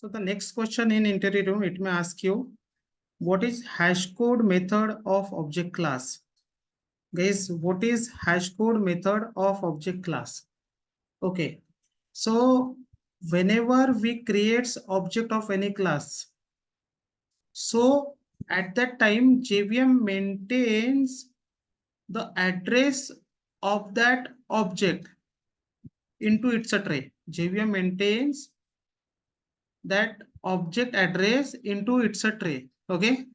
So the next question in interview, it may ask you, what is hash code method of object class? Guys, what is hash code method of object class? Okay, so whenever we create object of any class, so at that time JVM maintains the address of that object into its array. JVM maintains that object address into its array. Okay,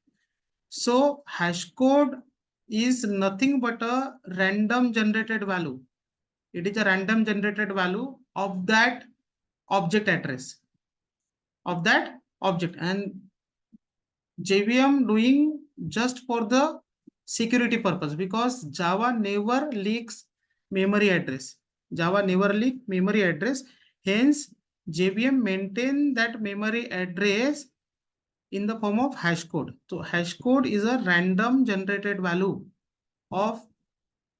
so hash code is nothing but a random generated value. It is a random generated value of that object address of that object, and JVM doing just for the security purpose, because Java never leaks memory address. Java never leak memory address. Hence, JVM maintain that memory address in the form of hash code. So hash code is a random generated value of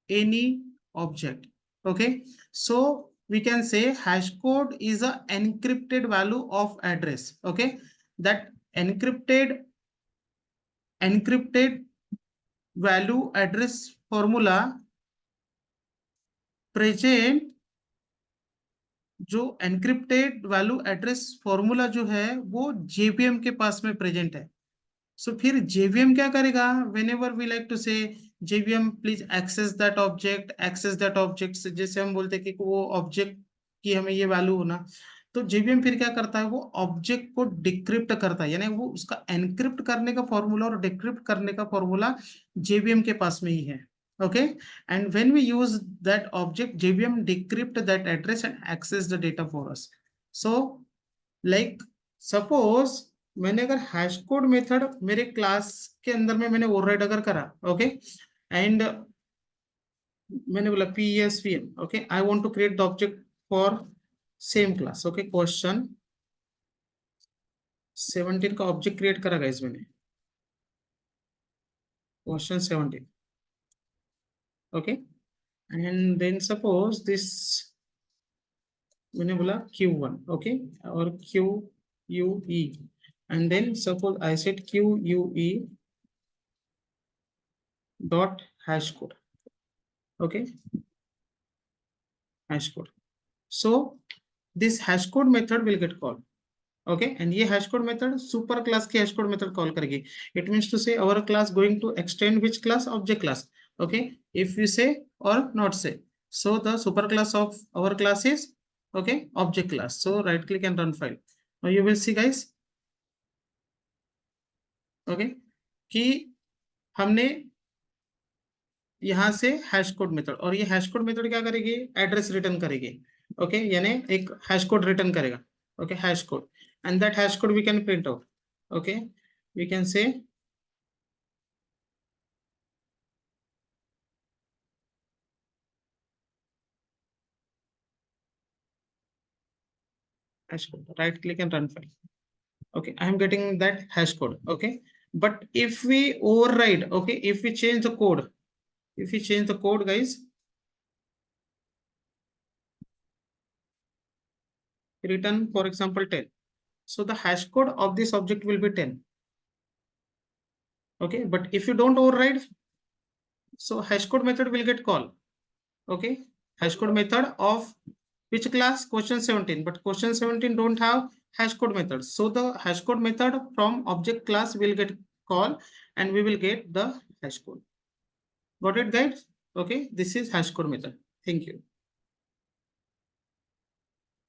any object. Okay, so we can say hash code is a encrypted value of address. Okay, that encrypted value address formula present, जो encrypted value address formula जो है वो JVM के पास में present है. सो फिर JVM क्या करेगा? whenever we like to say JVM please access that object, जैसे हम बोलते हैं कि वो ऑब्जेक्ट की हमें ये वैल्यू होना, तो JVM फिर क्या करता है, वो ऑब्जेक्ट को डिक्रिप्ट करता है, यानी वो उसका एनक्रिप्ट करने का फॉर्मूला और डिक्रिप्ट करने का फॉर्मूला JVM के पास में ही है. Okay, and when we use that object, JVM decrypt that address and access the data for us. So like suppose मैंने अगर हैश कोड मेथड मेरे क्लास के अंदर में मैंने ओवरराइड अगर करा, ओके, एंड मैंने बोला PSVM, okay, I want to create the object for same class. Okay, question 17 का ऑब्जेक्ट क्रिएट करा गाइस मैंने, question 17. Okay, and then suppose this मैंने बोला Q1, ओके, और QUE, and then suppose I said QUE dot hash code. Okay, hash code. So this hash code method will get called. Okay, and ये hash code method super class की hash code method call करेगी. It means to say our class going to extend which class? Object class. Okay, if you say or not say, so the super class of our class is, okay, object class. So right click and run file. Now you will see guys, okay, कि हमने यहाँ से hash code method, और ये hash code method क्या करेगी? Address return करेगी. Okay, यानी एक हैश कोड रिटर्न करेगा. Okay, hash code, and that hash code we can print out. Okay, we can say hash code, right click and run file. Okay, I am getting that hash code. Okay, but if we override, okay, if we change the code, guys, return for example 10, so the hash code of this object will be 10. Okay, but if you don't override, so hash code method will get called. Okay, hash code method of which class? Question 17, but question 17 don't have hash code method, so the hash code method from object class will get called and we will get the hash code. Got it guys? Okay, this is hash code method. Thank you.